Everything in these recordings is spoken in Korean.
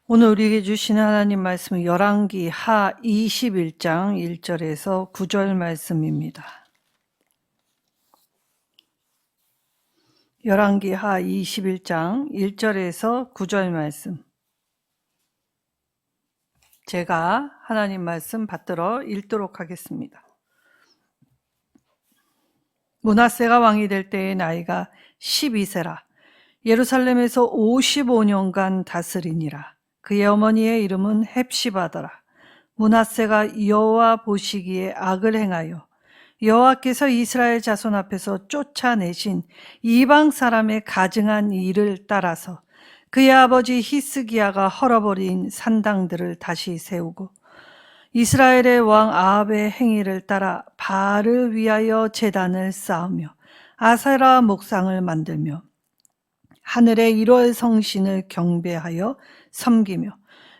오늘 우리에게 주시는 하나님 말씀은 열왕기 하 21장 1절에서 9절 말씀입니다. 열왕기 하 21장 1절에서 9절 말씀. 제가 하나님 말씀 받들어 읽도록 하겠습니다. 므낫세가 왕이 될 때의 나이가 12세라. 예루살렘에서 55년간 다스리니라. 그의 어머니의 이름은 헵시바더라. 므낫세가 여호와 보시기에 악을 행하여 여호와께서 이스라엘 자손 앞에서 쫓아내신 이방 사람의 가증한 일을 따라서 그의 아버지 히스기야가 헐어버린 산당들을 다시 세우고 이스라엘의 왕 아합의 행위를 따라 바알을 위하여 제단을 쌓으며 아세라 목상을 만들며 하늘의 1월 성신을 경배하여 섬기며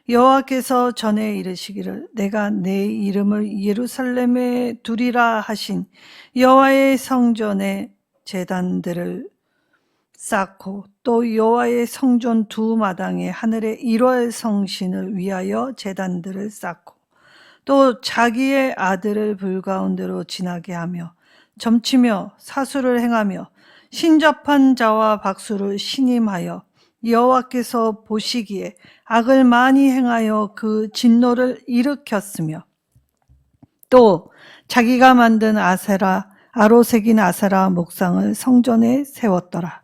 여호와께서 전에 이르시기를 내가 내 이름을 예루살렘에 두리라 하신 여호와의 성전에 제단들을 쌓고 또 여호와의 성전 두 마당에 하늘의 1월 성신을 위하여 제단들을 쌓고 또 자기의 아들을 불 가운데로 지나게 하며 점치며 사수를 행하며 신접한 자와 박수를 신임하여 여호와께서 보시기에 악을 많이 행하여 그 진노를 일으켰으며 또 자기가 만든 아로 새긴 아세라 목상을 성전에 세웠더라.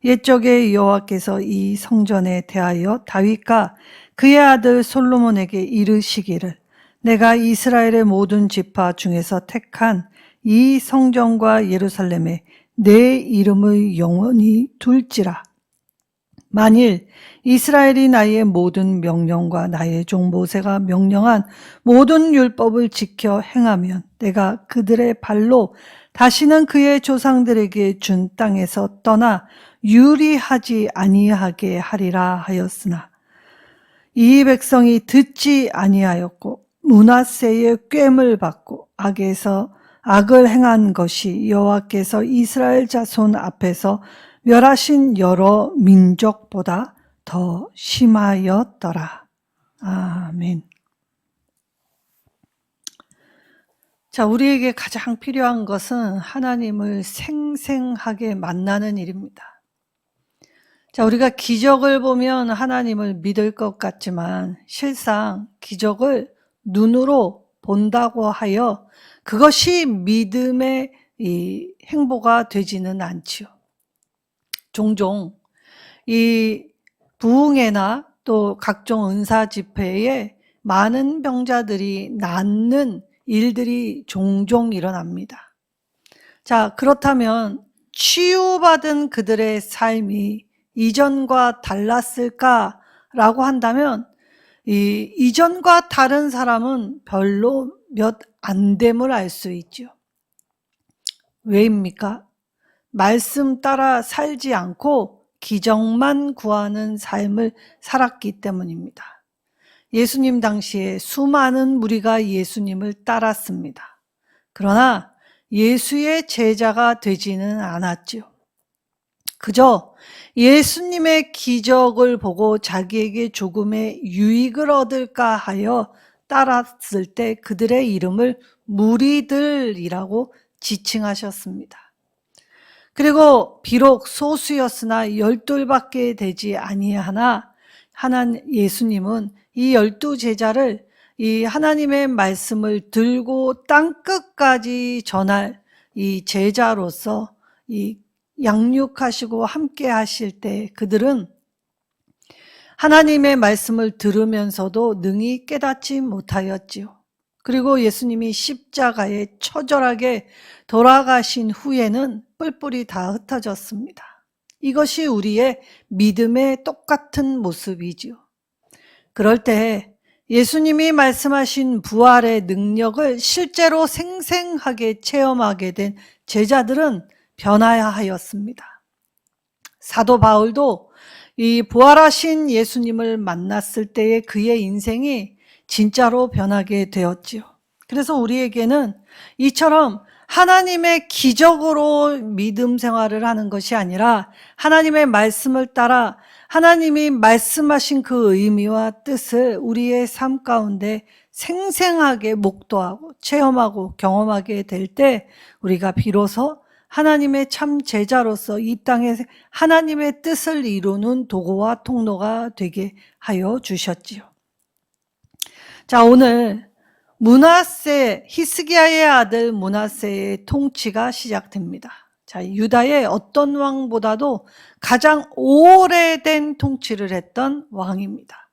옛적에 여호와께서 이 성전에 대하여 다윗과 그의 아들 솔로몬에게 이르시기를 내가 이스라엘의 모든 지파 중에서 택한 이 성전과 예루살렘에 내 이름을 영원히 둘지라. 만일 이스라엘이 나의 모든 명령과 나의 종 모세가 명령한 모든 율법을 지켜 행하면 내가 그들의 발로 다시는 그의 조상들에게 준 땅에서 떠나 유리하지 아니하게 하리라 하였으나 이 백성이 듣지 아니하였고 므낫세의 꾀를 받고 악을 행한 것이 여호와께서 이스라엘 자손 앞에서 멸하신 여러 민족보다 더 심하였더라. 아멘. 자, 우리에게 가장 필요한 것은 하나님을 생생하게 만나는 일입니다. 자, 우리가 기적을 보면 하나님을 믿을 것 같지만 실상 기적을 눈으로 본다고 하여 그것이 믿음의 이 행보가 되지는 않지요. 종종 이 부흥회나 또 각종 은사 집회에 많은 병자들이 낫는 일들이 종종 일어납니다. 자, 그렇다면 치유받은 그들의 삶이 이전과 달랐을까라고 한다면 이전과 다른 사람은 별로 몇 안 됨을 알 수 있죠. 왜입니까? 말씀 따라 살지 않고 기적만 구하는 삶을 살았기 때문입니다. 예수님 당시에 수많은 무리가 예수님을 따랐습니다. 그러나 예수의 제자가 되지는 않았죠. 그저 예수님의 기적을 보고 자기에게 조금의 유익을 얻을까 하여 따랐을 때 그들의 이름을 무리들이라고 지칭하셨습니다. 그리고 비록 소수였으나 12밖에 되지 아니하나 예수님은 이 12제자를 이 하나님의 말씀을 들고 땅끝까지 전할 이 제자로서 이 양육하시고 함께 하실 때 그들은 하나님의 말씀을 들으면서도 능히 깨닫지 못하였지요. 그리고 예수님이 십자가에 처절하게 돌아가신 후에는 뿔뿔이 다 흩어졌습니다. 이것이 우리의 믿음의 똑같은 모습이지요. 그럴 때 예수님이 말씀하신 부활의 능력을 실제로 생생하게 체험하게 된 제자들은 변화하였습니다. 사도 바울도 이 부활하신 예수님을 만났을 때의 그의 인생이 진짜로 변하게 되었지요. 그래서 우리에게는 이처럼 하나님의 기적으로 믿음 생활을 하는 것이 아니라 하나님의 말씀을 따라 하나님이 말씀하신 그 의미와 뜻을 우리의 삶 가운데 생생하게 목도하고 체험하고 경험하게 될 때 우리가 비로소 하나님의 참 제자로서 이 땅에 하나님의 뜻을 이루는 도구와 통로가 되게 하여 주셨지요. 자, 오늘 므낫세, 히스기야의 아들 므낫세의 통치가 시작됩니다. 자, 유다의 어떤 왕보다도 가장 오래된 통치를 했던 왕입니다.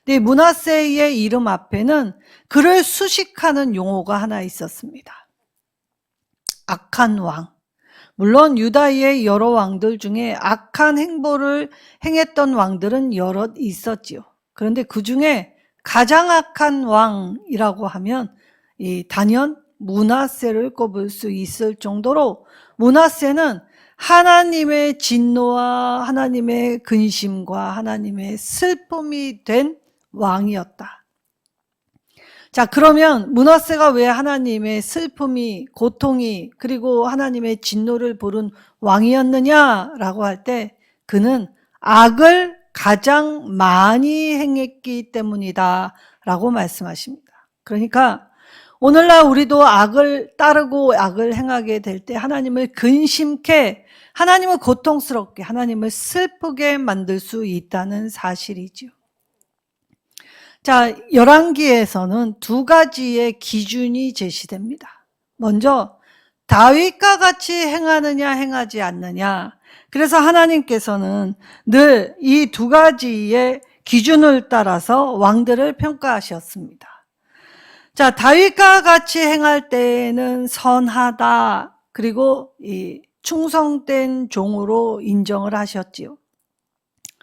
근데 므낫세의 이름 앞에는 그를 수식하는 용어가 하나 있었습니다. 악한 왕. 물론 유다의 여러 왕들 중에 악한 행보를 행했던 왕들은 여럿 있었지요. 그런데 그 중에 가장 악한 왕이라고 하면 단연 므낫세를 꼽을 수 있을 정도로 므낫세는 하나님의 진노와 하나님의 근심과 하나님의 슬픔이 된 왕이었다. 자, 그러면 므낫세가 왜 하나님의 슬픔이, 고통이, 그리고 하나님의 진노를 부른 왕이었느냐라고 할 때 그는 악을 가장 많이 행했기 때문이다 라고 말씀하십니다. 그러니까 오늘날 우리도 악을 따르고 악을 행하게 될 때 하나님을 근심케, 하나님을 고통스럽게, 하나님을 슬프게 만들 수 있다는 사실이죠. 자, 열왕기에서는 두 가지의 기준이 제시됩니다. 먼저 다윗과 같이 행하느냐 행하지 않느냐. 그래서 하나님께서는 늘 이 두 가지의 기준을 따라서 왕들을 평가하셨습니다. 자, 다윗과 같이 행할 때에는 선하다, 그리고 이 충성된 종으로 인정을 하셨지요.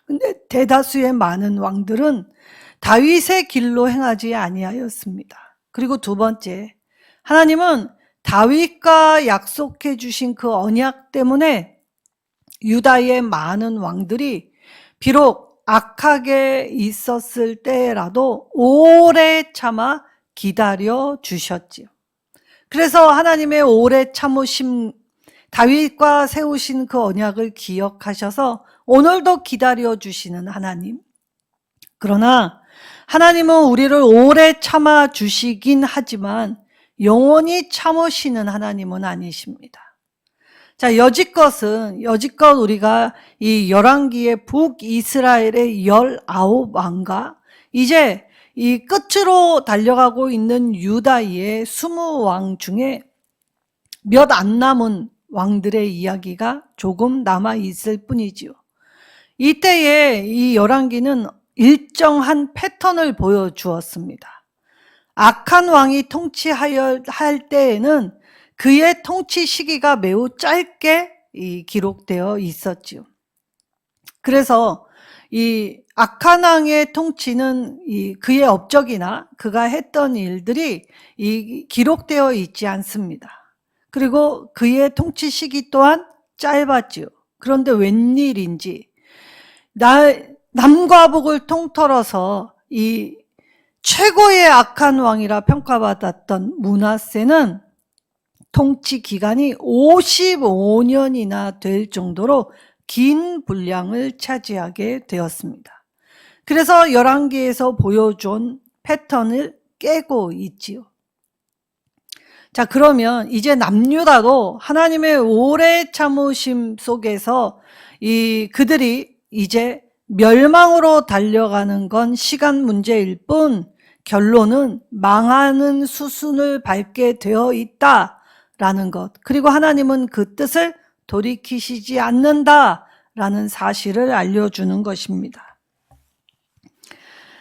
근데 대다수의 많은 왕들은 다윗의 길로 행하지 아니하였습니다. 그리고 두 번째, 하나님은 다윗과 약속해 주신 그 언약 때문에 유다의 많은 왕들이 비록 악하게 있었을 때라도 오래 참아 기다려 주셨지요. 그래서 하나님의 오래 참으심, 다윗과 세우신 그 언약을 기억하셔서 오늘도 기다려 주시는 하나님. 그러나 하나님은 우리를 오래 참아 주시긴 하지만 영원히 참으시는 하나님은 아니십니다. 자, 여지껏 우리가 이 열왕기의 북이스라엘의 19왕과 이제 이 끝으로 달려가고 있는 유다의 20왕 중에 몇 안 남은 왕들의 이야기가 조금 남아 있을 뿐이지요. 이때에 이 열왕기는 일정한 패턴을 보여주었습니다. 악한 왕이 통치할 때에는 그의 통치 시기가 매우 짧게 기록되어 있었지요. 그래서 이 악한 왕의 통치는 그의 업적이나 그가 했던 일들이 기록되어 있지 않습니다. 그리고 그의 통치 시기 또한 짧았지요. 그런데 웬일인지 남과 북을 통틀어서 이 최고의 악한 왕이라 평가받았던 므낫세는 통치 기간이 55년이나 될 정도로 긴 분량을 차지하게 되었습니다. 그래서 열왕기에서 보여준 패턴을 깨고 있지요. 자, 그러면 이제 남유다도 하나님의 오래 참으심 속에서 그들이 이제 멸망으로 달려가는 건 시간 문제일 뿐 결론은 망하는 수순을 밟게 되어 있다라는 것, 그리고 하나님은 그 뜻을 돌이키시지 않는다라는 사실을 알려주는 것입니다.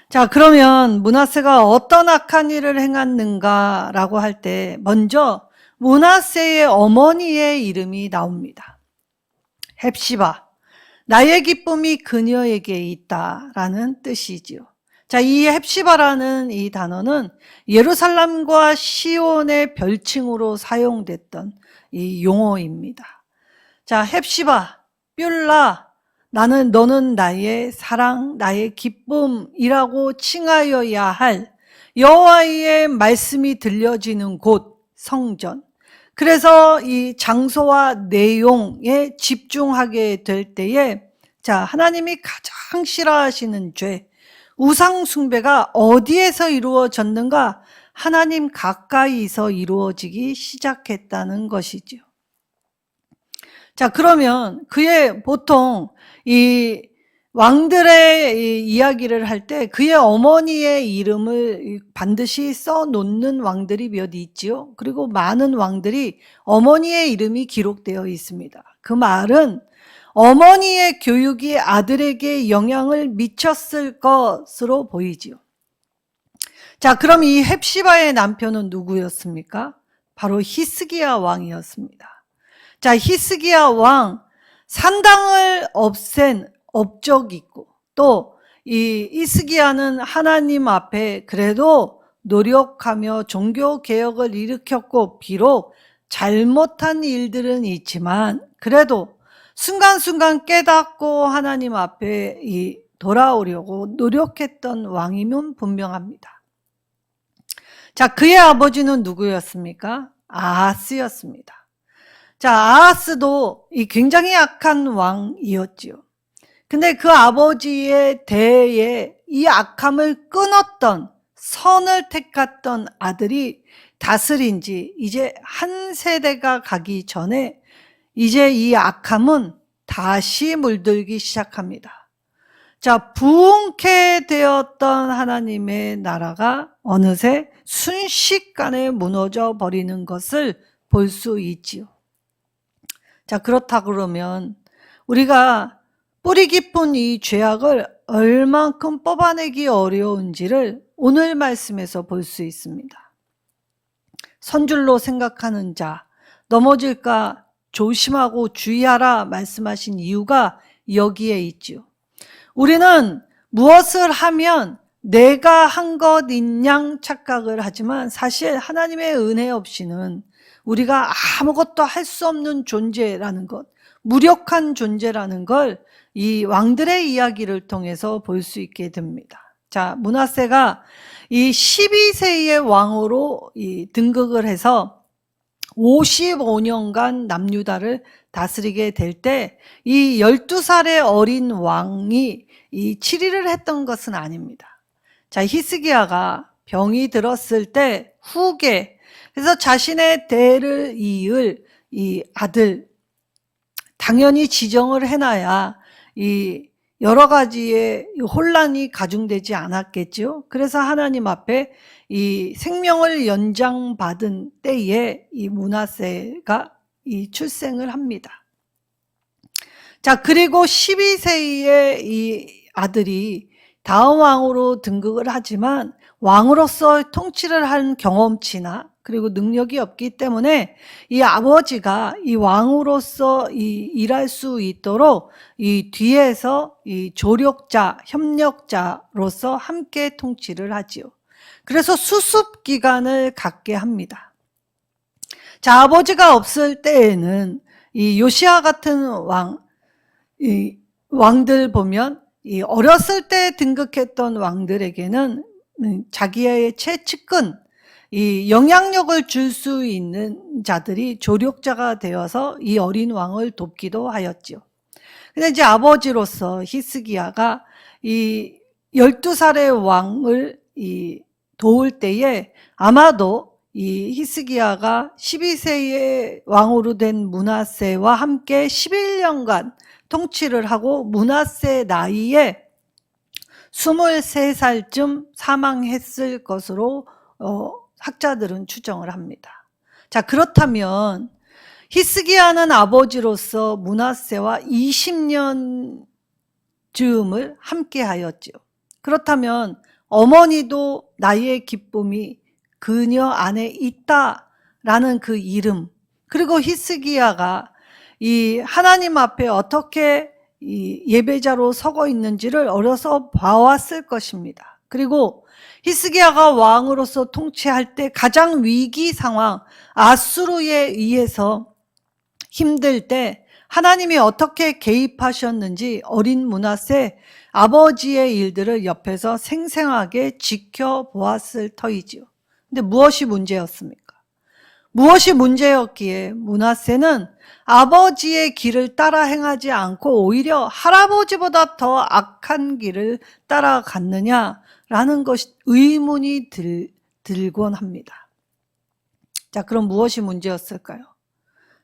자, 그러면 므낫세가 어떤 악한 일을 행했는가라고 할 때 먼저 므낫세의 어머니의 이름이 나옵니다. 헵시바, 나의 기쁨이 그녀에게 있다라는 뜻이지요. 자, 이 헵시바라는 이 단어는 예루살렘과 시온의 별칭으로 사용됐던 이 용어입니다. 자, 헵시바, 뷸라, 너는 나의 사랑, 나의 기쁨이라고 칭하여야 할 여호와의 말씀이 들려지는 곳, 성전. 그래서 이 장소와 내용에 집중하게 될 때에 자, 하나님이 가장 싫어하시는 죄, 우상 숭배가 어디에서 이루어졌는가? 하나님 가까이서 이루어지기 시작했다는 것이죠. 자, 그러면 그의 보통 이 왕들의 이 이야기를 할 때 그의 어머니의 이름을 반드시 써놓는 왕들이 몇 있지요. 그리고 많은 왕들이 어머니의 이름이 기록되어 있습니다. 그 말은 어머니의 교육이 아들에게 영향을 미쳤을 것으로 보이지요. 자, 그럼 이 헵시바의 남편은 누구였습니까? 바로 히스기야 왕이었습니다. 자, 히스기야 왕, 산당을 없앤 업적이 있고, 또 이 히스기야는 하나님 앞에 그래도 노력하며 종교 개혁을 일으켰고, 비록 잘못한 일들은 있지만 그래도 순간순간 깨닫고 하나님 앞에 돌아오려고 노력했던 왕이면 분명합니다. 자, 그의 아버지는 누구였습니까? 아하스였습니다. 자, 아하스도 굉장히 악한 왕이었지요. 근데 그 아버지의 대에 이 악함을 끊었던, 선을 택했던 아들이 다스린 지 이제 한 세대가 가기 전에 이제 이 악함은 다시 물들기 시작합니다. 자, 부흥케 되었던 하나님의 나라가 어느새 순식간에 무너져 버리는 것을 볼 수 있지요. 자, 그렇다 그러면 우리가 뿌리 깊은 이 죄악을 얼만큼 뽑아내기 어려운지를 오늘 말씀에서 볼 수 있습니다. 선줄로 생각하는 자, 넘어질까 조심하고 주의하라 말씀하신 이유가 여기에 있지요. 우리는 무엇을 하면 내가 한 것인 양 착각을 하지만 사실 하나님의 은혜 없이는 우리가 아무것도 할 수 없는 존재라는 것, 무력한 존재라는 걸 이 왕들의 이야기를 통해서 볼 수 있게 됩니다. 자, 므낫세가 이 12세의 왕으로 등극을 해서 55년간 남유다를 다스리게 될 때 이 12살의 어린 왕이 이 치리를 했던 것은 아닙니다. 자, 히스기야가 병이 들었을 때 후계, 그래서 자신의 대를 이을 이 아들, 당연히 지정을 해놔야 이 여러 가지의 혼란이 가중되지 않았겠죠. 그래서 하나님 앞에 이 생명을 연장받은 때에 이 므낫세가 이 출생을 합니다. 자, 그리고 12세의 이 아들이 다음 왕으로 등극을 하지만 왕으로서 통치를 한 경험치나 그리고 능력이 없기 때문에 이 아버지가 이 왕으로서 일할 수 있도록 이 뒤에서 이 조력자, 협력자로서 함께 통치를 하지요. 그래서 수습 기간을 갖게 합니다. 자, 아버지가 없을 때에는 이 요시야 같은 왕들 보면 이 어렸을 때 등극했던 왕들에게는 자기의 최측근, 이 영향력을 줄 수 있는 자들이 조력자가 되어서 이 어린 왕을 돕기도 하였지요. 근데 이제 아버지로서 히스기야가 이 12살의 왕을 도울 때에 아마도 이 히스기야가 12세의 왕으로 된 므낫세와 함께 11년간 통치를 하고 므낫세 나이에 23살쯤 사망했을 것으로 학자들은 추정을 합니다. 자, 그렇다면 히스기야는 아버지로서 므낫세와 20년 즈음을 함께 하였죠. 그렇다면 어머니도 나의 기쁨이 그녀 안에 있다라는 그 이름, 그리고 히스기야가 이 하나님 앞에 어떻게 이 예배자로 서고 있는지를 어려서 봐왔을 것입니다. 그리고 히스기야가 왕으로서 통치할 때 가장 위기 상황, 아수르에 의해서 힘들 때 하나님이 어떻게 개입하셨는지 어린 므낫세 아버지의 일들을 옆에서 생생하게 지켜보았을 터이지요. 근데 무엇이 문제였습니까? 무엇이 문제였기에 므낫세는 아버지의 길을 따라 행하지 않고 오히려 할아버지보다 더 악한 길을 따라갔느냐라는 것이 의문이 들곤 합니다. 자, 그럼 무엇이 문제였을까요?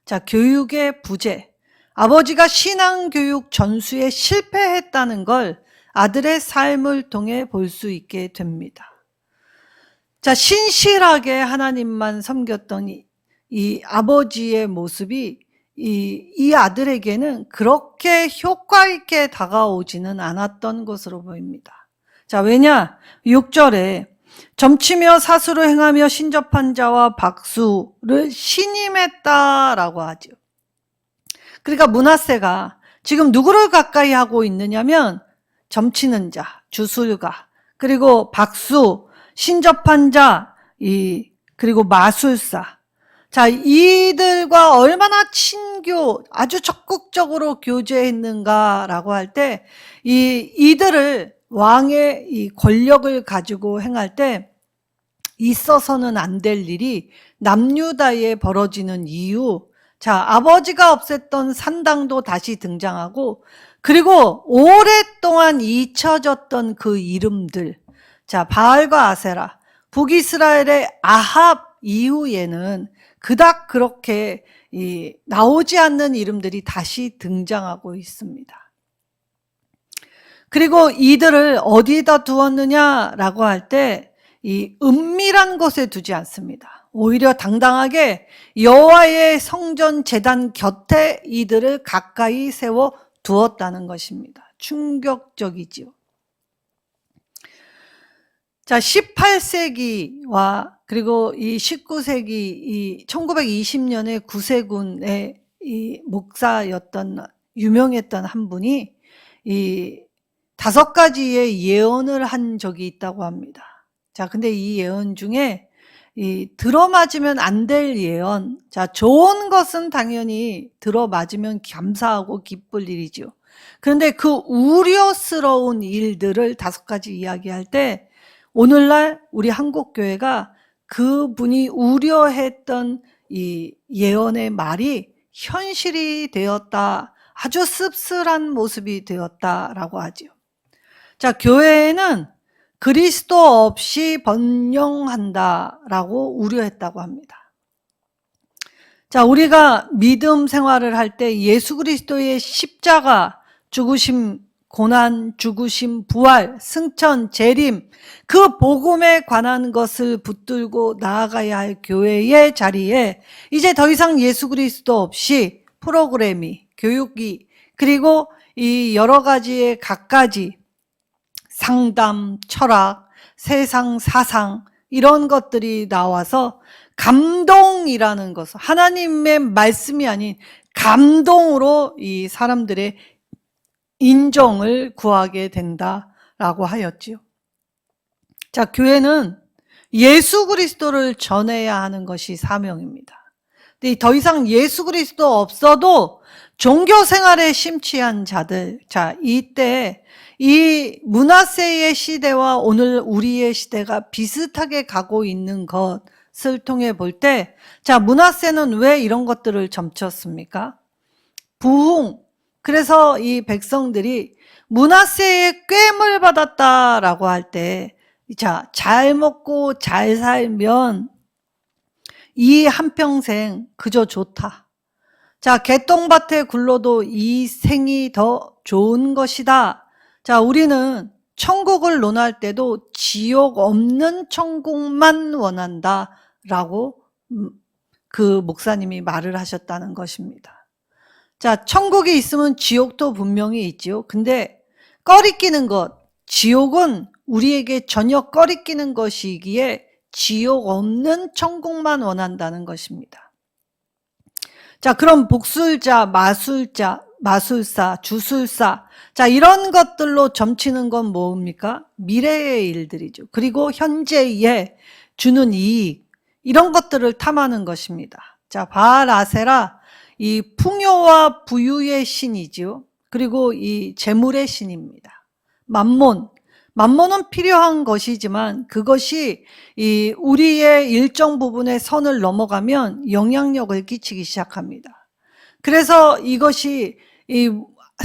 자, 교육의 부재. 아버지가 신앙교육 전수에 실패했다는 걸 아들의 삶을 통해 볼 수 있게 됩니다. 자, 신실하게 하나님만 섬겼던 이 아버지의 모습이 이 아들에게는 그렇게 효과 있게 다가오지는 않았던 것으로 보입니다. 자, 왜냐? 6절에 점치며 사수로 행하며 신접한 자와 박수를 신임했다라고 하죠. 그러니까 므낫세가 지금 누구를 가까이 하고 있느냐면 점치는 자, 주술가, 그리고 박수, 신접한 자, 그리고 마술사. 자, 이들과 얼마나 아주 적극적으로 교제했는가라고 할 때, 이들을 왕의 이 권력을 가지고 행할 때 있어서는 안 될 일이 남유다에 벌어지는 이유. 자, 아버지가 없앴던 산당도 다시 등장하고, 그리고 오랫동안 잊혀졌던 그 이름들. 자, 바알과 아세라, 북이스라엘의 아합 이후에는 그닥 그렇게 나오지 않는 이름들이 다시 등장하고 있습니다. 그리고 이들을 어디다 두었느냐라고 할 때 이 은밀한 곳에 두지 않습니다. 오히려 당당하게 여호와의 성전 제단 곁에 이들을 가까이 세워 두었다는 것입니다. 충격적이지요. 자, 18세기와 그리고 이 19세기, 이 1920년에 구세군의 이 목사였던 유명했던 한 분이 이 5가지의 예언을 한 적이 있다고 합니다. 자, 근데 이 예언 중에 들어맞으면 안 될 예언. 자, 좋은 것은 당연히 들어맞으면 감사하고 기쁠 일이죠. 그런데 그 우려스러운 일들을 5가지 이야기할 때 오늘날 우리 한국교회가 그분이 우려했던 이 예언의 말이 현실이 되었다. 아주 씁쓸한 모습이 되었다라고 하죠. 자, 교회에는 그리스도 없이 번영한다라고 우려했다고 합니다. 자, 우리가 믿음 생활을 할 때 예수 그리스도의 십자가, 죽으심, 고난, 죽으심, 부활, 승천, 재림, 그 복음에 관한 것을 붙들고 나아가야 할 교회의 자리에 이제 더 이상 예수 그리스도 없이 프로그램이, 교육이, 그리고 이 여러 가지의 갖가지 상담, 철학, 세상 사상 이런 것들이 나와서 감동이라는 것, 하나님의 말씀이 아닌 감동으로 이 사람들의 인정을 구하게 된다라고 하였지요. 자, 교회는 예수 그리스도를 전해야 하는 것이 사명입니다. 근데 더 이상 예수 그리스도 없어도 종교 생활에 심취한 자들, 자, 이때 이 므낫세의 시대와 오늘 우리의 시대가 비슷하게 가고 있는 것을 통해 볼 때, 자, 므낫세는 왜 이런 것들을 점쳤습니까? 부흥. 그래서 이 백성들이 므낫세의 꿰물 받았다라고 할 때, 자, 잘 먹고 잘 살면 이 한평생 그저 좋다. 자, 개똥밭에 굴러도 이 생이 더 좋은 것이다. 자, 우리는 천국을 논할 때도 지옥 없는 천국만 원한다라고 그 목사님이 말을 하셨다는 것입니다. 자, 천국이 있으면 지옥도 분명히 있지요. 근데 꺼리끼는 것, 지옥은 우리에게 전혀 꺼리끼는 것이기에 지옥 없는 천국만 원한다는 것입니다. 자, 그럼 복술자, 마술사, 주술사, 자, 이런 것들로 점치는 건 뭡니까? 미래의 일들이죠. 그리고 현재에 주는 이익, 이런 것들을 탐하는 것입니다. 자, 바알 아세라, 이 풍요와 부유의 신이죠. 그리고 이 재물의 신입니다. 만몬은 필요한 것이지만 그것이 우리의 일정 부분의 선을 넘어가면 영향력을 끼치기 시작합니다. 그래서 이것이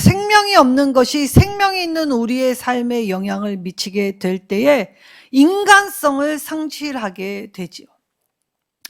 생명이 없는 것이 생명이 있는 우리의 삶에 영향을 미치게 될 때에 인간성을 상실하게 되지요.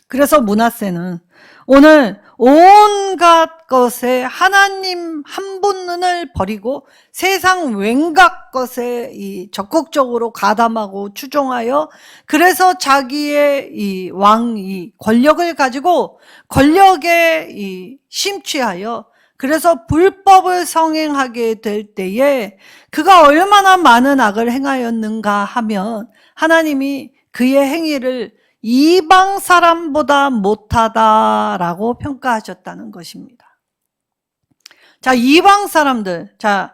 그래서 므낫세는 오늘 온갖 것에 하나님 한 분을 버리고 세상 웬각 것에 적극적으로 가담하고 추종하여 그래서 자기의 왕위 권력을 가지고 권력에 심취하여 그래서 불법을 성행하게 될 때에 그가 얼마나 많은 악을 행하였는가 하면 하나님이 그의 행위를 이방 사람보다 못하다라고 평가하셨다는 것입니다. 자, 이방 사람들, 자,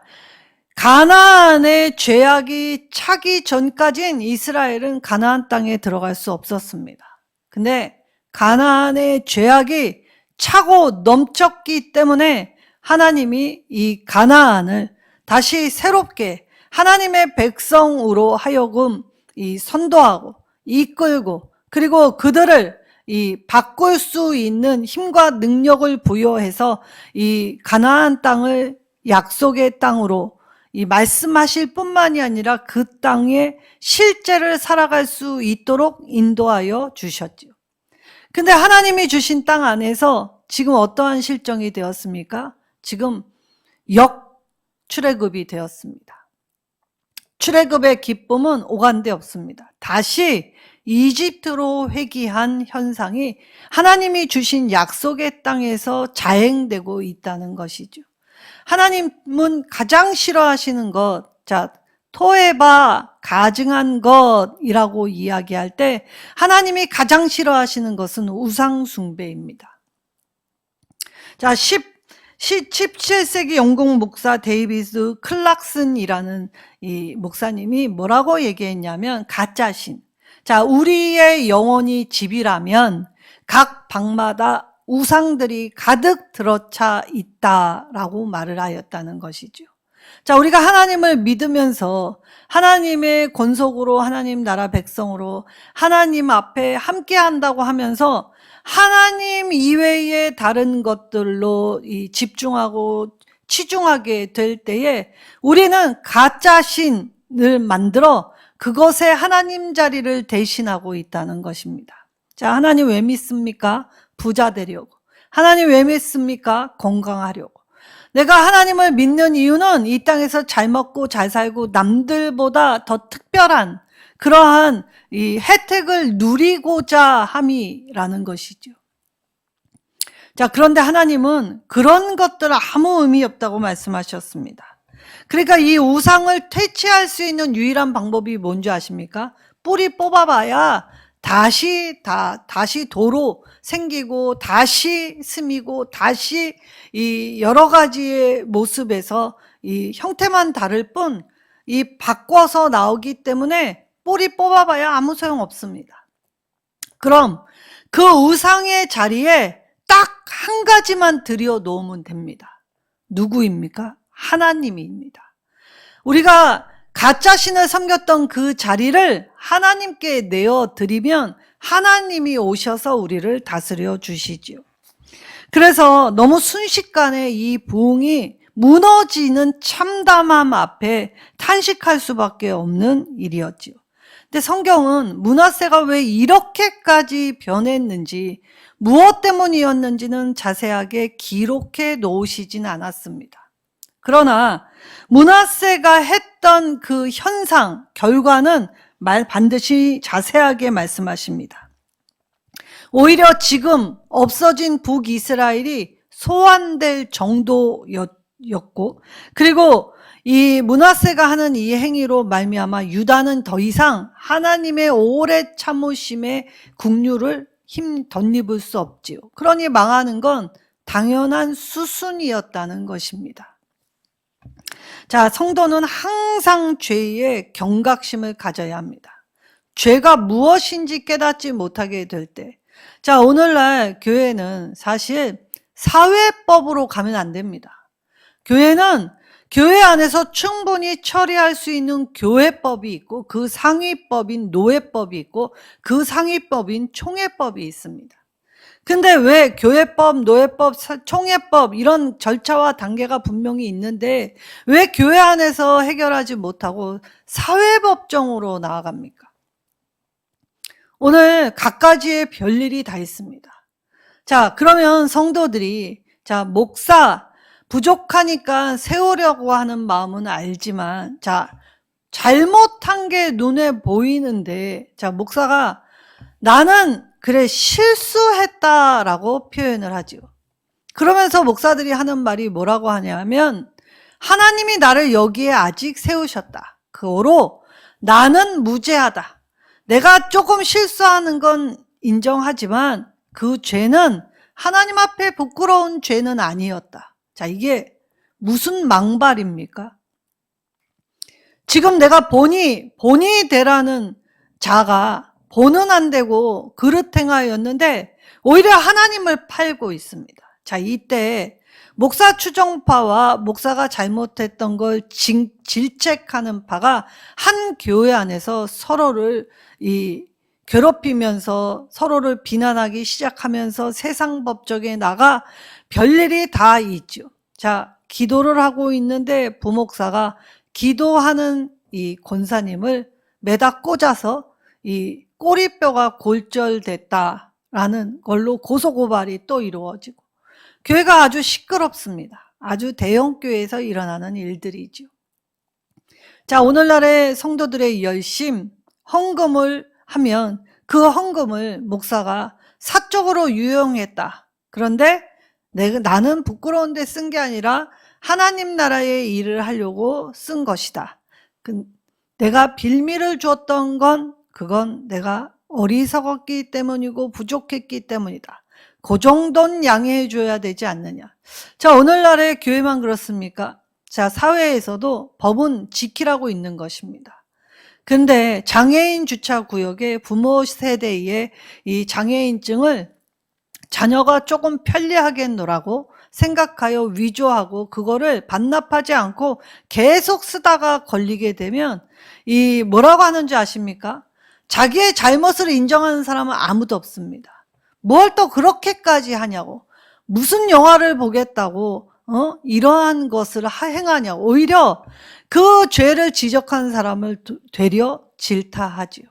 가나안의 죄악이 차기 전까진 이스라엘은 가나안 땅에 들어갈 수 없었습니다. 근데 가나안의 죄악이 차고 넘쳤기 때문에 하나님이 이 가나안을 다시 새롭게 하나님의 백성으로 하여금 선도하고 이끌고 그리고 그들을 바꿀 수 있는 힘과 능력을 부여해서 이 가나안 땅을 약속의 땅으로 말씀하실 뿐만이 아니라 그 땅에 실제를 살아갈 수 있도록 인도하여 주셨죠. 근데 하나님이 주신 땅 안에서 지금 어떠한 실정이 되었습니까? 지금 역출애굽이 되었습니다. 출애굽의 기쁨은 오간데 없습니다. 다시 이집트로 회귀한 현상이 하나님이 주신 약속의 땅에서 자행되고 있다는 것이죠. 하나님은 가장 싫어하시는 것, 자, 토에바 가증한 것이라고 이야기할 때 하나님이 가장 싫어하시는 것은 우상 숭배입니다. 자, 17세기 영국 목사 데이비드 클락슨이라는 이 목사님이 뭐라고 얘기했냐면 가짜신. 자, 우리의 영혼이 집이라면 각 방마다 우상들이 가득 들어차 있다라고 말을 하였다는 것이죠. 자, 우리가 하나님을 믿으면서 하나님의 권속으로 하나님 나라 백성으로 하나님 앞에 함께 한다고 하면서 하나님 이외의 다른 것들로 집중하고 치중하게 될 때에 우리는 가짜 신을 만들어 그것에 하나님 자리를 대신하고 있다는 것입니다. 자, 하나님 왜 믿습니까? 부자 되려고. 하나님 왜 믿습니까? 건강하려고. 내가 하나님을 믿는 이유는 이 땅에서 잘 먹고 잘 살고 남들보다 더 특별한 그러한 이 혜택을 누리고자 함이라는 것이죠. 자, 그런데 하나님은 그런 것들 아무 의미 없다고 말씀하셨습니다. 그러니까 이 우상을 퇴치할 수 있는 유일한 방법이 뭔지 아십니까? 뿌리 뽑아봐야 다시 도로 생기고 다시 스미고 다시 이 여러 가지의 모습에서 이 형태만 다를 뿐 이 바꿔서 나오기 때문에 뿌리 뽑아봐야 아무 소용 없습니다. 그럼 그 우상의 자리에 딱 한 가지만 들여 놓으면 됩니다. 누구입니까? 하나님입니다. 우리가 가짜 신을 섬겼던 그 자리를 하나님께 내어드리면 하나님이 오셔서 우리를 다스려 주시지요. 그래서 너무 순식간에 이 부흥이 무너지는 참담함 앞에 탄식할 수밖에 없는 일이었지요. 근데 성경은 므낫세가 왜 이렇게까지 변했는지 무엇 때문이었는지는 자세하게 기록해 놓으시진 않았습니다. 그러나 므낫세가 했던 그 현상, 결과는 반드시 자세하게 말씀하십니다. 오히려 지금 없어진 북이스라엘이 소환될 정도였고, 그리고 이 므낫세가 하는 이 행위로 말미암아 유다는 더 이상 하나님의 오래 참으심의 국류를 힘 덧입을 수 없지요. 그러니 망하는 건 당연한 수순이었다는 것입니다. 자, 성도는 항상 죄의 경각심을 가져야 합니다. 죄가 무엇인지 깨닫지 못하게 될 때, 자, 오늘날 교회는 사실 사회법으로 가면 안 됩니다. 교회는 교회 안에서 충분히 처리할 수 있는 교회법이 있고 그 상위법인 노회법이 있고 그 상위법인 총회법이 있습니다. 근데 왜 교회법, 노회법, 총회법 이런 절차와 단계가 분명히 있는데 왜 교회 안에서 해결하지 못하고 사회법정으로 나아갑니까? 오늘 갖가지의 별일이 다 있습니다. 자, 그러면 성도들이 자, 목사 부족하니까 세우려고 하는 마음은 알지만 자, 잘못한 게 눈에 보이는데 자, 목사가 나는 그래 실수했다라고 표현을 하죠. 그러면서 목사들이 하는 말이 뭐라고 하냐면 하나님이 나를 여기에 아직 세우셨다. 그거로 나는 무죄하다. 내가 조금 실수하는 건 인정하지만 그 죄는 하나님 앞에 부끄러운 죄는 아니었다. 자, 이게 무슨 망발입니까? 지금 내가 본이 되라는 자가 본은 안 되고 그릇 행하였는데 오히려 하나님을 팔고 있습니다. 자, 이때 목사 추종파와 목사가 잘못했던 걸 질책하는 파가 한 교회 안에서 서로를 괴롭히면서 서로를 비난하기 시작하면서 세상 법정에 나가 별일이 다 있죠. 자, 기도를 하고 있는데 부목사가 기도하는 이 권사님을 매다 꽂아서 이 꼬리뼈가 골절됐다라는 걸로 고소고발이 또 이루어지고 교회가 아주 시끄럽습니다. 아주 대형 교회에서 일어나는 일들이죠. 자, 오늘날의 성도들의 열심, 헌금을 하면 그 헌금을 목사가 사적으로 유용했다. 그런데 나는 부끄러운데 쓴 게 아니라 하나님 나라의 일을 하려고 쓴 것이다. 내가 빌미를 줬던 건 그건 내가 어리석었기 때문이고 부족했기 때문이다. 그 정도는 양해해 줘야 되지 않느냐. 자, 오늘날의 교회만 그렇습니까? 자, 사회에서도 법은 지키라고 있는 것입니다. 근데 장애인 주차 구역에 부모 세대의 이 장애인증을 자녀가 조금 편리하게 놓으라고 생각하여 위조하고 그거를 반납하지 않고 계속 쓰다가 걸리게 되면 이 뭐라고 하는지 아십니까? 자기의 잘못을 인정하는 사람은 아무도 없습니다. 뭘 또 그렇게까지 하냐고. 무슨 영화를 보겠다고 이러한 것을 행하냐고. 오히려 그 죄를 지적한 사람을 되려 질타하지요.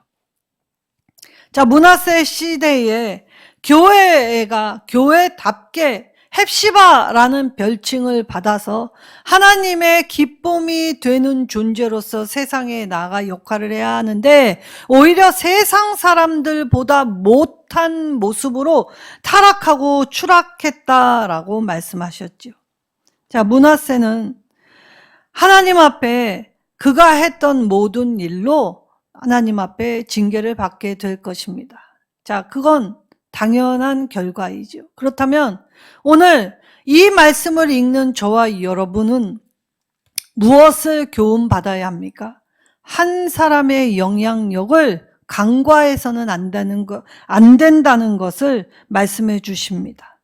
자, 문하세 시대에 교회가 교회답게 헵시바라는 별칭을 받아서 하나님의 기쁨이 되는 존재로서 세상에 나가 역할을 해야 하는데 오히려 세상 사람들보다 못한 모습으로 타락하고 추락했다라고 말씀하셨죠. 자, 문하세는 하나님 앞에 그가 했던 모든 일로 하나님 앞에 징계를 받게 될 것입니다. 자, 그건 당연한 결과이죠. 그렇다면 오늘 이 말씀을 읽는 저와 여러분은 무엇을 교훈받아야 합니까? 한 사람의 영향력을 간과해서는 안 된다는 것을 말씀해 주십니다.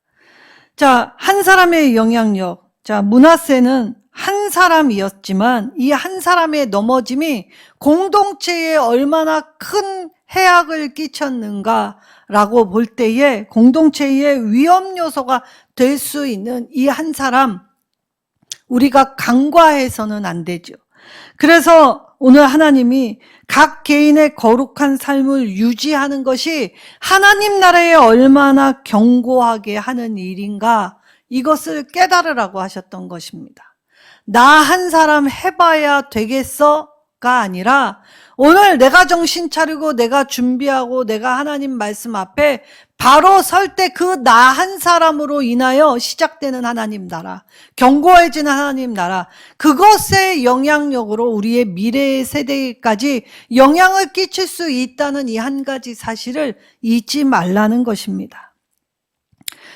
자, 한 사람의 영향력. 자, 문하세는 한 사람이었지만 이 한 사람의 넘어짐이 공동체에 얼마나 큰 해악을 끼쳤는가라고 볼 때에 공동체의 위험 요소가 될 수 있는 이 한 사람 우리가 간과해서는 안 되죠. 그래서 오늘 하나님이 각 개인의 거룩한 삶을 유지하는 것이 하나님 나라에 얼마나 견고하게 하는 일인가 이것을 깨달으라고 하셨던 것입니다. 나 한 사람 해봐야 되겠어가 아니라 오늘 내가 정신 차리고 내가 준비하고 내가 하나님 말씀 앞에 바로 설 때 그 나 한 사람으로 인하여 시작되는 하나님 나라, 견고해지는 하나님 나라, 그것의 영향력으로 우리의 미래의 세대까지 영향을 끼칠 수 있다는 이 한 가지 사실을 잊지 말라는 것입니다.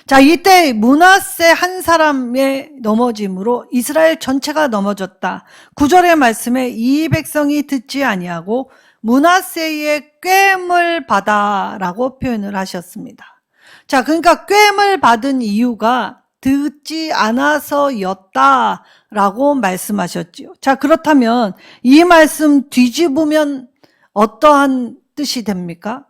자, 이때 므낫세 한 사람의 넘어짐으로 이스라엘 전체가 넘어졌다. 9절의 말씀에 이 백성이 듣지 아니하고 므낫세의 꿰을 받아라고 표현을 하셨습니다. 자, 그러니까 꿰을 받은 이유가 듣지 않아서였다 라고 말씀하셨지요. 자, 그렇다면 이 말씀 뒤집으면 어떠한 뜻이 됩니까?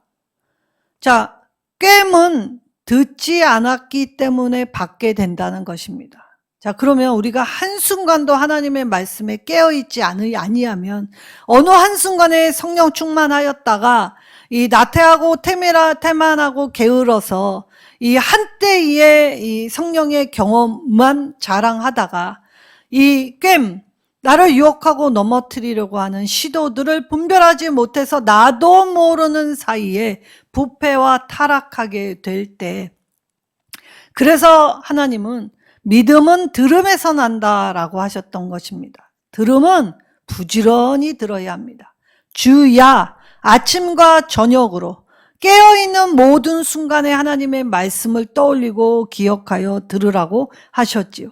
자, 꿰은 듣지 않았기 때문에 받게 된다는 것입니다. 자, 그러면 우리가 한순간도 하나님의 말씀에 깨어있지 아니하면 어느 한순간에 성령 충만하였다가 이 나태하고 태만하고 게을러서 이 한때의 이 성령의 경험만 자랑하다가 이 나를 유혹하고 넘어뜨리려고 하는 시도들을 분별하지 못해서 나도 모르는 사이에 부패와 타락하게 될 때, 그래서 하나님은 믿음은 들음에서 난다라고 하셨던 것입니다. 들음은 부지런히 들어야 합니다. 주야 아침과 저녁으로 깨어있는 모든 순간에 하나님의 말씀을 떠올리고 기억하여 들으라고 하셨지요.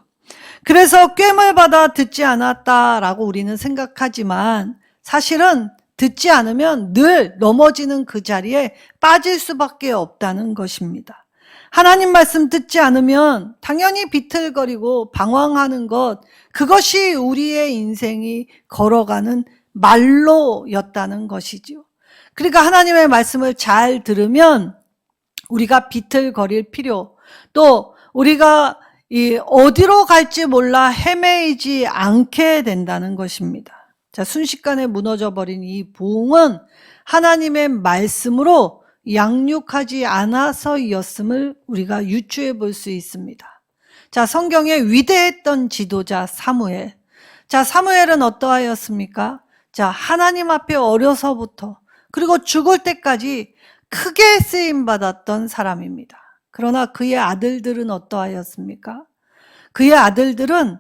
그래서 꿰을 받아 듣지 않았다라고 우리는 생각하지만 사실은 듣지 않으면 늘 넘어지는 그 자리에 빠질 수밖에 없다는 것입니다. 하나님 말씀 듣지 않으면 당연히 비틀거리고 방황하는 것, 그것이 우리의 인생이 걸어가는 말로였다는 것이죠. 그러니까 하나님의 말씀을 잘 들으면 우리가 비틀거릴 필요, 또 우리가 어디로 갈지 몰라 헤매이지 않게 된다는 것입니다. 자, 순식간에 무너져버린 이 부흥은 하나님의 말씀으로 양육하지 않아서였음을 우리가 유추해 볼 수 있습니다. 자, 성경에 위대했던 지도자 사무엘. 자, 사무엘은 어떠하였습니까? 자, 하나님 앞에 어려서부터 그리고 죽을 때까지 크게 쓰임받았던 사람입니다. 그러나 그의 아들들은 어떠하였습니까? 그의 아들들은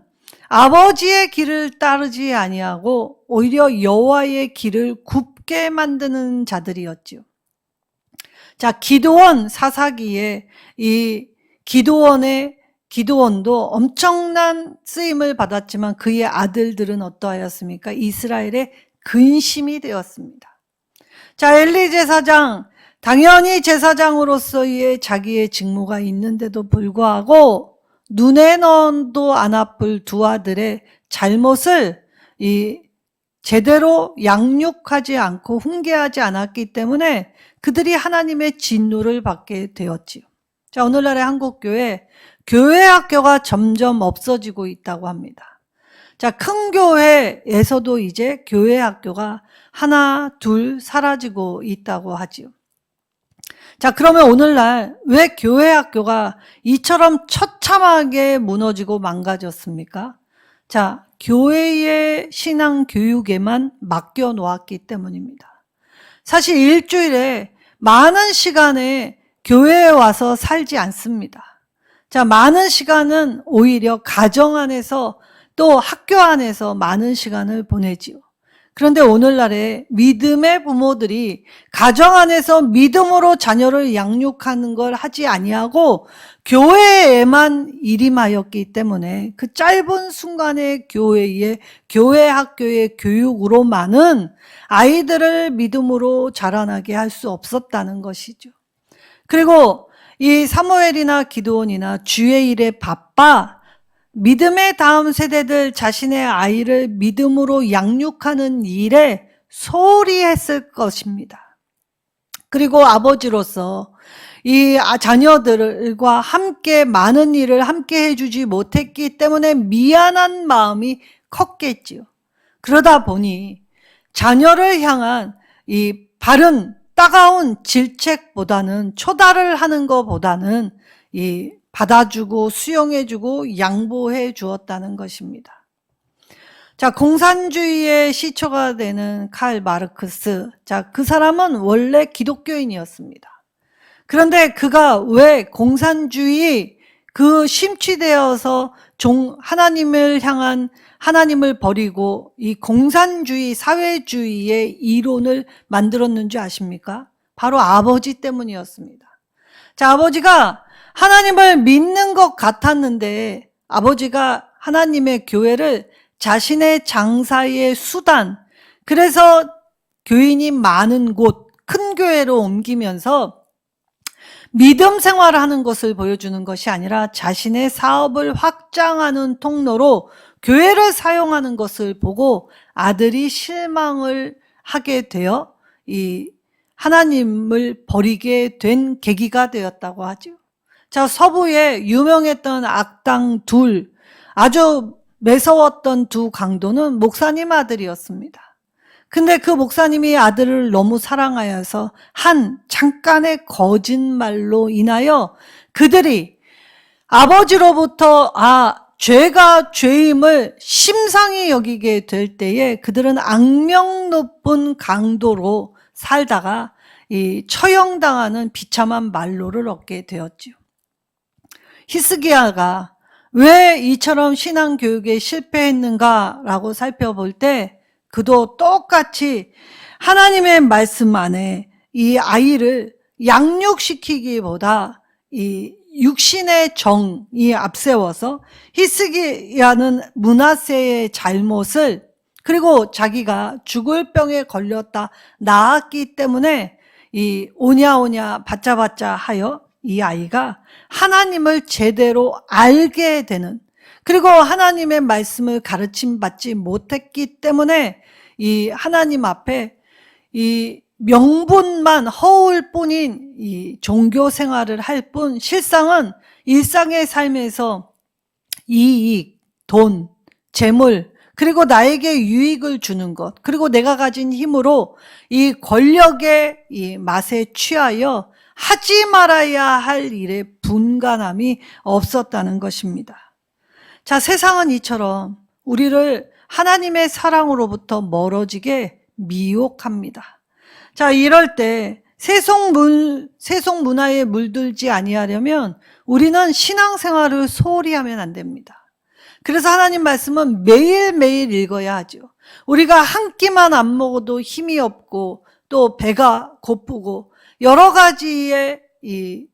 아버지의 길을 따르지 아니하고 오히려 여호와의 길을 굽게 만드는 자들이었지요. 자, 기드온 사사기에 이 기드온도 엄청난 쓰임을 받았지만 그의 아들들은 어떠하였습니까? 이스라엘의 근심이 되었습니다. 자, 엘리 제사장, 당연히 제사장으로서의 자기의 직무가 있는데도 불구하고 눈에 넣어도 안 아플 두 아들의 잘못을 제대로 양육하지 않고 훈계하지 않았기 때문에 그들이 하나님의 진노를 받게 되었지요. 자, 오늘날의 한국교회, 교회 학교가 점점 없어지고 있다고 합니다. 자, 큰 교회에서도 이제 교회 학교가 하나, 둘 사라지고 있다고 하지요. 자, 그러면 오늘날 왜 교회 학교가 이처럼 처참하게 무너지고 망가졌습니까? 자, 교회의 신앙 교육에만 맡겨 놓았기 때문입니다. 사실 일주일에 많은 시간에 교회에 와서 살지 않습니다. 자, 많은 시간은 오히려 가정 안에서 또 학교 안에서 많은 시간을 보내지요. 그런데 오늘날의 믿음의 부모들이 가정 안에서 믿음으로 자녀를 양육하는 걸 하지 아니하고 교회에만 일임하였기 때문에 그 짧은 순간의 교회 학교의 교육으로만은 아이들을 믿음으로 자라나게 할 수 없었다는 것이죠. 그리고 이 사무엘이나 기드온이나 주의 일에 바빠 믿음의 다음 세대들 자신의 아이를 믿음으로 양육하는 일에 소홀히 했을 것입니다. 그리고 아버지로서 이 자녀들과 함께 많은 일을 함께 해주지 못했기 때문에 미안한 마음이 컸겠지요. 그러다 보니 자녀를 향한 이 바른 따가운 질책보다는 초달을 하는 것보다는 이 받아주고 수용해주고 양보해 주었다는 것입니다. 자, 공산주의의 시초가 되는 칼 마르크스. 자, 그 사람은 원래 기독교인이었습니다. 그런데 그가 왜 공산주의 심취되어서 하나님을 버리고 이 공산주의 사회주의의 이론을 만들었는지 아십니까? 바로 아버지 때문이었습니다. 자, 아버지가 하나님을 믿는 것 같았는데 아버지가 하나님의 교회를 자신의 장사의 수단, 그래서 교인이 많은 곳, 큰 교회로 옮기면서 믿음 생활을 하는 것을 보여주는 것이 아니라 자신의 사업을 확장하는 통로로 교회를 사용하는 것을 보고 아들이 실망을 하게 되어 이 하나님을 버리게 된 계기가 되었다고 하죠. 자, 서부에 유명했던 악당 둘, 아주 매서웠던 두 강도는 목사님 아들이었습니다. 근데 그 목사님이 아들을 너무 사랑하여서 한 잠깐의 거짓말로 인하여 그들이 아버지로부터 죄가 죄임을 심상히 여기게 될 때에 그들은 악명 높은 강도로 살다가 이 처형당하는 비참한 말로를 얻게 되었죠. 히스기야가 왜 이처럼 신앙교육에 실패했는가라고 살펴볼 때 그도 똑같이 하나님의 말씀 안에 이 아이를 양육시키기보다 이 육신의 정이 앞세워서 히스기야는 므낫세의 잘못을 그리고 자기가 죽을 병에 걸렸다 나았기 때문에 이 오냐오냐 바짜바짜 하여 이 아이가 하나님을 제대로 알게 되는, 그리고 하나님의 말씀을 가르침 받지 못했기 때문에 이 하나님 앞에 이 명분만 허울 뿐인 이 종교 생활을 할 뿐 실상은 일상의 삶에서 이익, 돈, 재물, 그리고 나에게 유익을 주는 것, 그리고 내가 가진 힘으로 이 권력의 이 맛에 취하여 하지 말아야 할 일에 분간함이 없었다는 것입니다. 자, 세상은 이처럼 우리를 하나님의 사랑으로부터 멀어지게 미혹합니다. 자, 이럴 때 세속 문화에 물들지 아니하려면 우리는 신앙생활을 소홀히 하면 안 됩니다. 그래서 하나님 말씀은 매일매일 읽어야 하죠. 우리가 한 끼만 안 먹어도 힘이 없고 또 배가 고프고 여러 가지의 이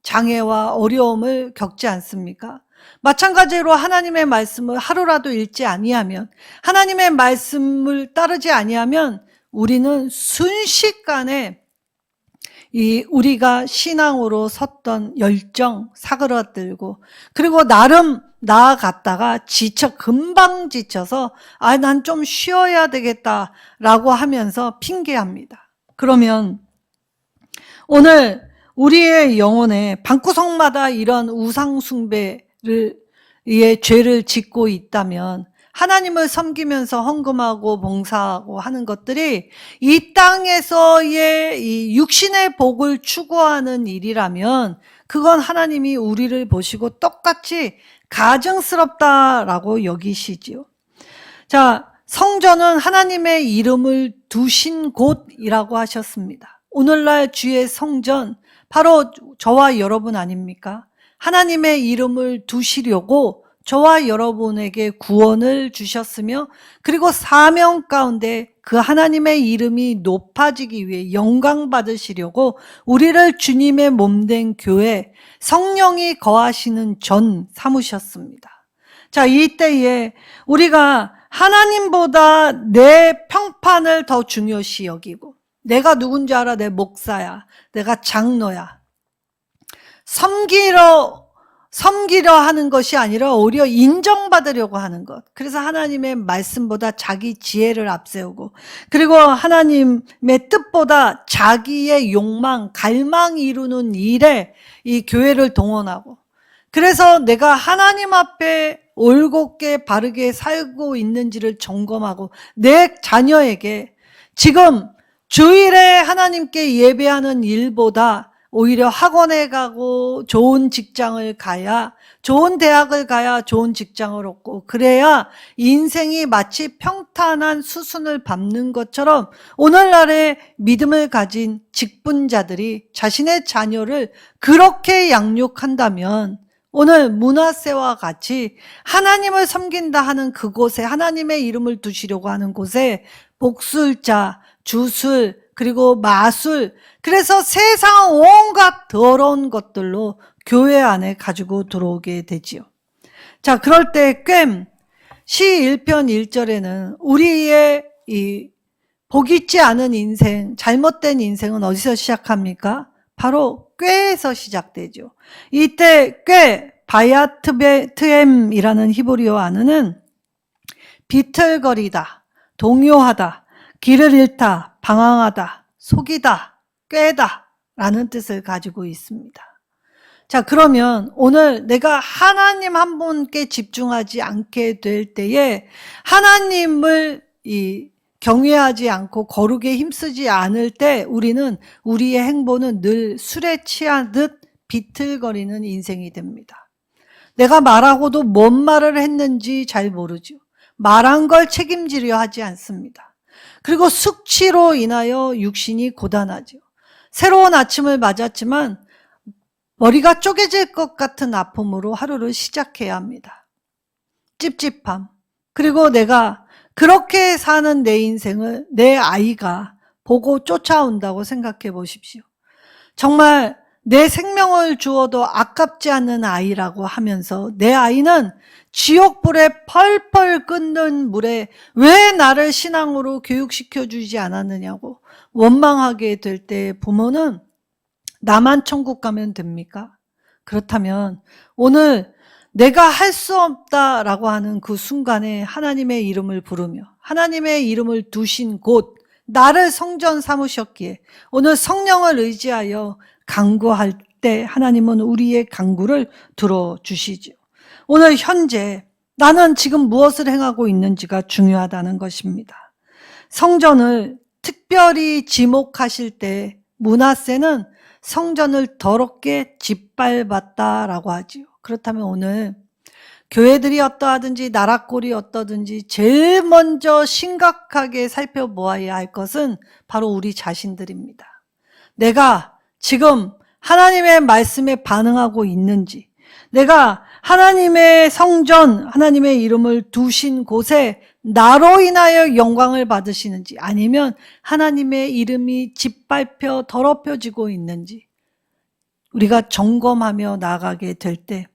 장애와 어려움을 겪지 않습니까? 마찬가지로 하나님의 말씀을 하루라도 읽지 아니하면, 하나님의 말씀을 따르지 아니하면 우리는 순식간에 이 우리가 신앙으로 섰던 열정 사그라들고, 그리고 나름 나아갔다가 금방 지쳐서 난 좀 쉬어야 되겠다라고 하면서 핑계합니다. 그러면 오늘 우리의 영혼에 방구석마다 이런 우상 숭배의 죄를 짓고 있다면, 하나님을 섬기면서 헌금하고 봉사하고 하는 것들이 이 땅에서의 이 육신의 복을 추구하는 일이라면 그건 하나님이 우리를 보시고 똑같이 가증스럽다라고 여기시지요. 자, 성전은 하나님의 이름을 두신 곳이라고 하셨습니다. 오늘날 주의 성전, 바로 저와 여러분 아닙니까? 하나님의 이름을 두시려고 저와 여러분에게 구원을 주셨으며, 그리고 사명 가운데 그 하나님의 이름이 높아지기 위해 영광 받으시려고 우리를 주님의 몸된 교회, 성령이 거하시는 전 삼으셨습니다. 자, 이때에 우리가 하나님보다 내 평판을 더 중요시 여기고, 내가 누군지 알아? 내 목사야, 내가 장로야, 섬기려 하는 것이 아니라 오히려 인정받으려고 하는 것. 그래서 하나님의 말씀보다 자기 지혜를 앞세우고, 그리고 하나님의 뜻보다 자기의 욕망, 갈망 이루는 일에 이 교회를 동원하고, 그래서 내가 하나님 앞에 올곧게 바르게 살고 있는지를 점검하고, 내 자녀에게 지금 주일에 하나님께 예배하는 일보다 오히려 학원에 가고 좋은 직장을 가야, 좋은 대학을 가야 좋은 직장을 얻고, 그래야 인생이 마치 평탄한 수순을 밟는 것처럼 오늘날의 믿음을 가진 직분자들이 자신의 자녀를 그렇게 양육한다면, 오늘 므낫세와 같이 하나님을 섬긴다 하는 그곳에, 하나님의 이름을 두시려고 하는 곳에 복술자, 주술, 그리고 마술, 그래서 세상 온갖 더러운 것들로 교회 안에 가지고 들어오게 되지요. 자, 그럴 때 꽹 시 1편 1절에는 우리의 이 복있지 않은 인생, 잘못된 인생은 어디서 시작합니까? 바로 꾀에서 시작되죠. 이때 꾀, 바야트엠이라는 히브리어 안에는 비틀거리다, 동요하다, 길을 잃다, 방황하다, 속이다, 꾀다 라는 뜻을 가지고 있습니다. 자, 그러면 오늘 내가 하나님 한 분께 집중하지 않게 될 때에 하나님을 경외하지 않고 거룩에 힘쓰지 않을 때 우리는 우리의 행보는 늘 술에 취하듯 비틀거리는 인생이 됩니다. 내가 말하고도 뭔 말을 했는지 잘 모르죠. 말한 걸 책임지려 하지 않습니다. 그리고 숙취로 인하여 육신이 고단하죠. 새로운 아침을 맞았지만 머리가 쪼개질 것 같은 아픔으로 하루를 시작해야 합니다. 찝찝함. 그리고 내가 그렇게 사는 내 인생을 내 아이가 보고 쫓아온다고 생각해 보십시오. 정말 내 생명을 주어도 아깝지 않는 아이라고 하면서 내 아이는 지옥불에 펄펄 끓는 물에 왜 나를 신앙으로 교육시켜주지 않았느냐고 원망하게 될 때 부모는 나만 천국 가면 됩니까? 그렇다면 오늘 내가 할 수 없다라고 하는 그 순간에 하나님의 이름을 부르며 하나님의 이름을 두신 곳 나를 성전 삼으셨기에 오늘 성령을 의지하여 간구할 때 하나님은 우리의 간구를 들어주시죠. 오늘 현재 나는 지금 무엇을 행하고 있는지가 중요하다는 것입니다. 성전을 특별히 지목하실 때 므낫세는 성전을 더럽게 짓밟았다라고 하지요. 그렇다면 오늘 교회들이 어떠하든지 나라꼴이 어떠든지 제일 먼저 심각하게 살펴보아야 할 것은 바로 우리 자신들입니다. 내가 지금 하나님의 말씀에 반응하고 있는지, 내가 하나님의 성전, 하나님의 이름을 두신 곳에 나로 인하여 영광을 받으시는지, 아니면 하나님의 이름이 짓밟혀 더럽혀지고 있는지 우리가 점검하며 나아가게 될 때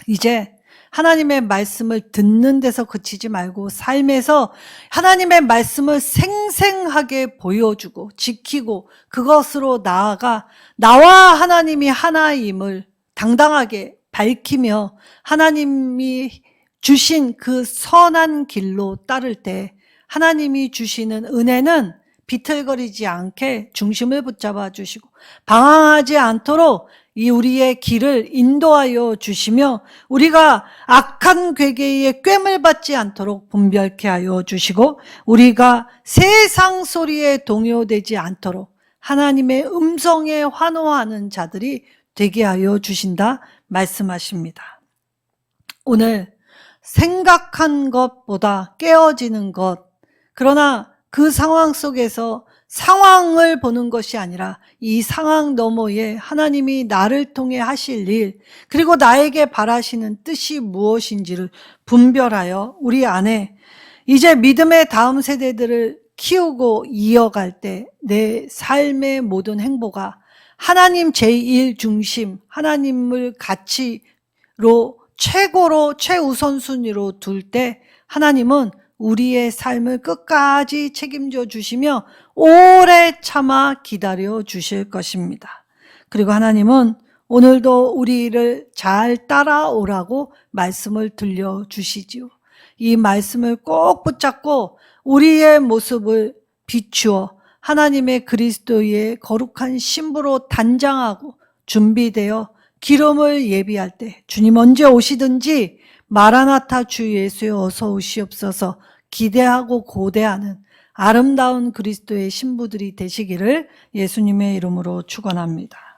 이제 하나님의 말씀을 듣는 데서 그치지 말고 삶에서 하나님의 말씀을 생생하게 보여주고 지키고 그것으로 나아가 나와 하나님이 하나임을 당당하게 밝히며 하나님이 주신 그 선한 길로 따를 때 하나님이 주시는 은혜는 비틀거리지 않게 중심을 붙잡아 주시고 방황하지 않도록 이 우리의 길을 인도하여 주시며 우리가 악한 괴계에 꿰물 받지 않도록 분별케 하여 주시고 우리가 세상 소리에 동요되지 않도록 하나님의 음성에 환호하는 자들이 되게 하여 주신다 말씀하십니다. 오늘 생각한 것보다 깨어지는 것, 그러나 그 상황 속에서 상황을 보는 것이 아니라 이 상황 너머에 하나님이 나를 통해 하실 일, 그리고 나에게 바라시는 뜻이 무엇인지를 분별하여 우리 안에 이제 믿음의 다음 세대들을 키우고 이어갈 때 내 삶의 모든 행보가 하나님 제1 중심, 하나님을 가치로 최고로 최우선순위로 둘 때 하나님은 우리의 삶을 끝까지 책임져 주시며 오래 참아 기다려 주실 것입니다. 그리고 하나님은 오늘도 우리를 잘 따라오라고 말씀을 들려주시지요. 이 말씀을 꼭 붙잡고 우리의 모습을 비추어 하나님의 그리스도의 거룩한 신부로 단장하고 준비되어 기름을 예비할 때 주님 언제 오시든지 마라나타 주 예수여 어서 오시옵소서 기대하고 고대하는 아름다운 그리스도의 신부들이 되시기를 예수님의 이름으로 축원합니다.